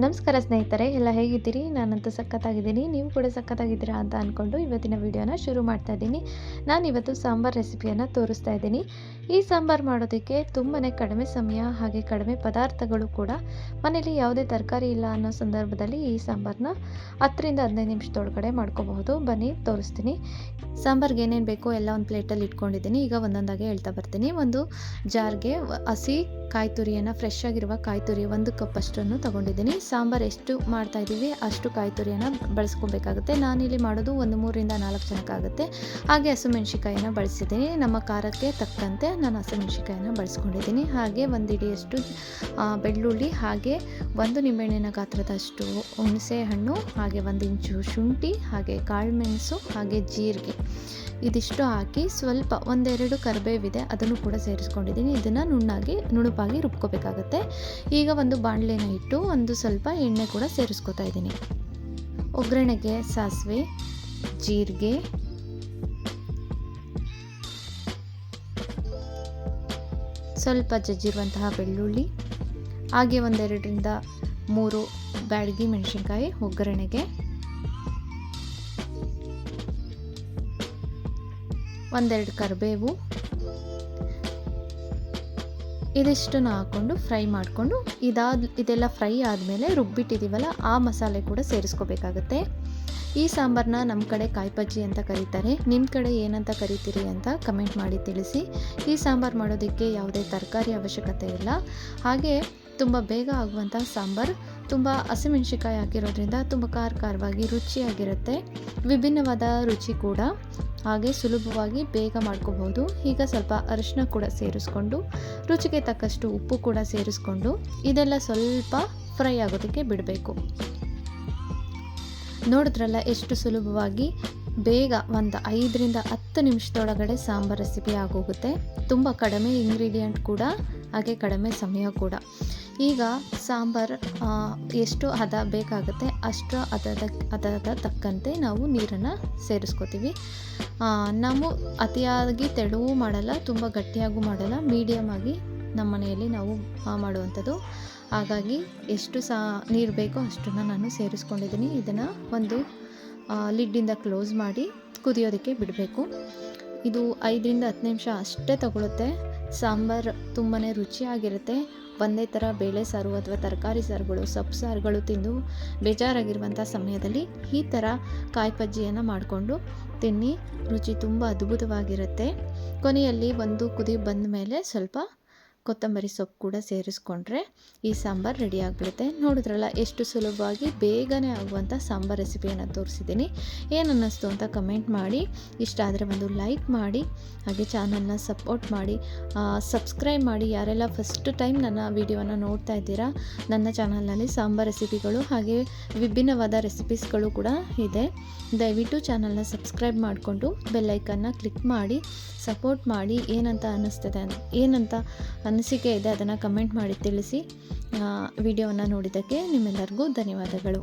ನಮಸ್ಕಾರ ಸ್ನೇಹಿತರೆ, ಎಲ್ಲ ಹೇಗಿದ್ದೀರಿ? ನಾನಂತೂ ಸಖತ್ತಾಗಿದ್ದೀನಿ. ನೀವು ಕೂಡ ಸಖತ್ತಾಗಿದ್ದೀರಾ ಅಂತ ಅಂದ್ಕೊಂಡು ಇವತ್ತಿನ ವಿಡಿಯೋನ ಶುರು ಮಾಡ್ತಾ ಇದ್ದೀನಿ. ನಾನಿವತ್ತು ಸಾಂಬಾರ್ ರೆಸಿಪಿಯನ್ನು ತೋರಿಸ್ತಾ ಇದ್ದೀನಿ. ಈ ಸಾಂಬಾರು ಮಾಡೋದಕ್ಕೆ ತುಂಬಾ ಕಡಿಮೆ ಸಮಯ ಹಾಗೆ ಕಡಿಮೆ ಪದಾರ್ಥಗಳು ಕೂಡ. ಮನೇಲಿ ಯಾವುದೇ ತರಕಾರಿ ಇಲ್ಲ ಅನ್ನೋ ಸಂದರ್ಭದಲ್ಲಿ ಈ ಸಾಂಬಾರನ್ನ 10ರಿಂದ 15 ನಿಮಿಷದೊಳಗಡೆ ಮಾಡ್ಕೋಬಹುದು. ಬನ್ನಿ ತೋರಿಸ್ತೀನಿ. ಸಾಂಬಾರ್ಗೆ ಏನೇನು ಬೇಕೋ ಎಲ್ಲ ಒಂದು ಪ್ಲೇಟಲ್ಲಿ ಇಟ್ಕೊಂಡಿದ್ದೀನಿ. ಈಗ ಒಂದೊಂದಾಗಿ ಹೇಳ್ತಾ ಬರ್ತೀನಿ. ಒಂದು ಜಾರ್ಗೆ ಹಸಿ ಕಾಯಿ ತುರಿಯನ್ನು, ಫ್ರೆಶ್ ಆಗಿರುವ ಕಾಯಿ ತುರಿ 1 ಕಪ್ ಅಷ್ಟನ್ನು ತೊಗೊಂಡಿದ್ದೀನಿ. ಸಾಂಬಾರು ಎಷ್ಟು ಮಾಡ್ತಾ ಇದ್ದೀವಿ ಅಷ್ಟು ಕಾಯಿ ತುರಿಯನ್ನು ಬಳಸ್ಕೊಬೇಕಾಗುತ್ತೆ. ನಾನಿಲ್ಲಿ ಮಾಡೋದು ಒಂದು 3ರಿಂದ 4 ಜನಕ್ಕಾಗುತ್ತೆ. ಹಾಗೆ ಹಸಿಮೆಣ್ಸಿಕಾಯಿನ ಬಳಸಿದ್ದೀನಿ. ನಮ್ಮ ಖಾರಕ್ಕೆ ತಕ್ಕಂತೆ ನಾನು ಹಸಿಮೆಣ್ಸಿಕಾಯಿನ ಬಳಸ್ಕೊಂಡಿದ್ದೀನಿ. ಹಾಗೆ 1 ಹಿಡಿಯಷ್ಟು ಬೆಳ್ಳುಳ್ಳಿ, ಹಾಗೆ 1 ನಿಂಬೆಹಣ್ಣಿನ ಗಾತ್ರದಷ್ಟು ಹುಣಸೆ ಹಣ್ಣು, ಹಾಗೆ 1 ಇಂಚು ಶುಂಠಿ, ಹಾಗೆ ಕಾಳುಮೆಣಸು, ಹಾಗೆ ಜೀರಿಗೆ ಇದಿಷ್ಟು ಹಾಕಿ ಸ್ವಲ್ಪ 1-2 ಕರಿಬೇವಿದೆ ಅದನ್ನು ಕೂಡ ಸೇರಿಸ್ಕೊಂಡಿದ್ದೀನಿ. ಇದನ್ನು ನುಣುಪಾಗಿ ರುಬ್ಕೋಬೇಕಾಗತ್ತೆ. ಈಗ ಒಂದು ಬಾಣಲೆನ ಇಟ್ಟು ಒಂದು ಸ್ವಲ್ಪ ಎಣ್ಣೆ ಕೂಡ ಸೇರಿಸ್ಕೊತಾ ಇದ್ದೀನಿ. ಒಗ್ಗರಣೆಗೆ ಸಾಸಿವೆ, ಜೀರಿಗೆ, ಸ್ವಲ್ಪ ಜಜ್ಜಿರುವಂತಹ ಬೆಳ್ಳುಳ್ಳಿ, ಹಾಗೆ 1-2ರಿಂದ 3 ಬ್ಯಾಡಗಿ ಮೆಣಸಿನ್ಕಾಯಿ ಒಗ್ಗರಣೆಗೆ, 1-2 ಕರಿಬೇವು, ಇದಿಷ್ಟನ್ನು ಹಾಕ್ಕೊಂಡು ಫ್ರೈ ಮಾಡಿಕೊಂಡು ಇದೆಲ್ಲ ಫ್ರೈ ಆದಮೇಲೆ ರುಬ್ಬಿಟ್ಟಿದ್ದೀವಲ್ಲ ಆ ಮಸಾಲೆ ಕೂಡ ಸೇರಿಸ್ಕೋಬೇಕಾಗತ್ತೆ. ಈ ಸಾಂಬಾರನ್ನ ನಮ್ಮ ಕಡೆ ಕಾಯಿ ಬಜ್ಜಿ ಅಂತ ಕರೀತಾರೆ. ನಿಮ್ಮ ಕಡೆ ಏನಂತ ಕರಿತೀರಿ ಅಂತ ಕಮೆಂಟ್ ಮಾಡಿ ತಿಳಿಸಿ. ಈ ಸಾಂಬಾರು ಮಾಡೋದಕ್ಕೆ ಯಾವುದೇ ತರಕಾರಿ ಅವಶ್ಯಕತೆ ಇಲ್ಲ. ಹಾಗೆ ತುಂಬ ಬೇಗ ಆಗುವಂಥ ಸಾಂಬಾರು. ತುಂಬ ಹಸಿಮೆಣ್ಸಿಕಾಯಿ ಹಾಕಿರೋದ್ರಿಂದ ತುಂಬ ಖಾರವಾಗಿ ರುಚಿಯಾಗಿರುತ್ತೆ. ವಿಭಿನ್ನವಾದ ರುಚಿ ಕೂಡ, ಹಾಗೆ ಸುಲಭವಾಗಿ ಬೇಗ ಮಾಡ್ಕೋಬಹುದು. ಈಗ ಸ್ವಲ್ಪ ಅರಿಶಿನ ಕೂಡ ಸೇರಿಸ್ಕೊಂಡು, ರುಚಿಗೆ ತಕ್ಕಷ್ಟು ಉಪ್ಪು ಕೂಡ ಸೇರಿಸ್ಕೊಂಡು ಇದೆಲ್ಲ ಸ್ವಲ್ಪ ಫ್ರೈ ಆಗೋದಕ್ಕೆ ಬಿಡಬೇಕು. ನೋಡಿದ್ರಲ್ಲ ಎಷ್ಟು ಸುಲಭವಾಗಿ ಬೇಗ ಒಂದು 5ರಿಂದ 10 ನಿಮಿಷದೊಳಗಡೆ ಸಾಂಬಾರು ರೆಸಿಪಿ ಆಗೋಗುತ್ತೆ. ತುಂಬ ಕಡಿಮೆ ಇಂಗ್ರೀಡಿಯೆಂಟ್ ಕೂಡ, ಹಾಗೆ ಕಡಿಮೆ ಸಮಯ ಕೂಡ. ಈಗ ಸಾಂಬಾರು ಎಷ್ಟು ಹದ ಬೇಕಾಗುತ್ತೆ ಅಷ್ಟು ಹದದ ತಕ್ಕಂತೆ ನಾವು ನೀರನ್ನು ಸೇರಿಸ್ಕೋತೀವಿ. ನಾವು ಅತಿಯಾಗಿ ತೆಳುವೂ ಮಾಡಲ್ಲ, ತುಂಬ ಗಟ್ಟಿಯಾಗೂ ಮಾಡಲ್ಲ, ಮೀಡಿಯಮ್ ಆಗಿ ನಮ್ಮ ಮನೆಯಲ್ಲಿ ನಾವು ಮಾಡುವಂಥದ್ದು. ಹಾಗಾಗಿ ಎಷ್ಟು ನೀರು ಬೇಕೋ ಅಷ್ಟನ್ನು ನಾನು ಸೇರಿಸ್ಕೊಂಡಿದ್ದೀನಿ. ಇದನ್ನು ಒಂದು ಲಿಡ್ಡಿಂದ ಕ್ಲೋಸ್ ಮಾಡಿ ಕುದಿಯೋದಕ್ಕೆ ಬಿಡಬೇಕು. ಇದು 5ರಿಂದ 10 ನಿಮಿಷ ಅಷ್ಟೇ ತಗೊಳುತ್ತೆ. ಸಾಂಬಾರು ತುಂಬಾ ರುಚಿಯಾಗಿರುತ್ತೆ. ಒಂದೇ ಥರ ಬೇಳೆ ಸಾರು ಅಥವಾ ತರಕಾರಿ ಸಾರುಗಳು, ಸೊಪ್ಪು ಸಾರುಗಳು ತಿಂದು ಬೇಜಾರಾಗಿರುವಂಥ ಸಮಯದಲ್ಲಿ ಈ ಥರ ಕಾಯಿ ಬಜ್ಜಿಯನ್ನು ಮಾಡಿಕೊಂಡು ತಿನ್ನಿ. ರುಚಿ ತುಂಬ ಅದ್ಭುತವಾಗಿರುತ್ತೆ. ಕೊನೆಯಲ್ಲಿ ಒಂದು ಕುದಿ ಬಂದ ಮೇಲೆ ಸ್ವಲ್ಪ ಕೊತ್ತಂಬರಿ ಸೊಪ್ಪು ಕೂಡ ಸೇರಿಸ್ಕೊಂಡ್ರೆ ಈ ಸಾಂಬಾರು ರೆಡಿ ಆಗಿಬಿಡುತ್ತೆ. ನೋಡಿದ್ರಲ್ಲ ಎಷ್ಟು ಸುಲಭವಾಗಿ ಬೇಗನೆ ಆಗುವಂಥ ಸಾಂಬಾರು ರೆಸಿಪಿಯನ್ನು ತೋರಿಸಿದ್ದೀನಿ. ಏನು ಅನ್ನಿಸ್ತು ಅಂತ ಕಮೆಂಟ್ ಮಾಡಿ. ಇಷ್ಟ ಆದರೆ ಒಂದು ಲೈಕ್ ಮಾಡಿ, ಹಾಗೆ ಚಾನಲ್ನ ಸಪೋರ್ಟ್ ಮಾಡಿ, ಸಬ್ಸ್ಕ್ರೈಬ್ ಮಾಡಿ. ಯಾರೆಲ್ಲ ಫಸ್ಟ್ ಟೈಮ್ ನನ್ನ ವಿಡಿಯೋನ ನೋಡ್ತಾ ಇದ್ದೀರಾ, ನನ್ನ ಚಾನಲ್ನಲ್ಲಿ ಸಾಂಬಾರು ರೆಸಿಪಿಗಳು ಹಾಗೆ ವಿಭಿನ್ನವಾದ ರೆಸಿಪೀಸ್ಗಳು ಕೂಡ ಇದೆ. ದಯವಿಟ್ಟು ಚಾನಲ್ನ ಸಬ್ಸ್ಕ್ರೈಬ್ ಮಾಡಿಕೊಂಡು ಬೆಲ್ಲೈಕನ್ನ ಕ್ಲಿಕ್ ಮಾಡಿ ಸಪೋರ್ಟ್ ಮಾಡಿ. ಏನಂತ ಅನಿಸಿಕೆ ಇದೆ ಅದನ್ನು ಕಮೆಂಟ್ ಮಾಡಿ ತಿಳಿಸಿ. ವಿಡಿಯೋವನ್ನು ನೋಡಿದ್ದಕ್ಕೆ ನಿಮ್ಮೆಲ್ಲರಿಗೂ ಧನ್ಯವಾದಗಳು.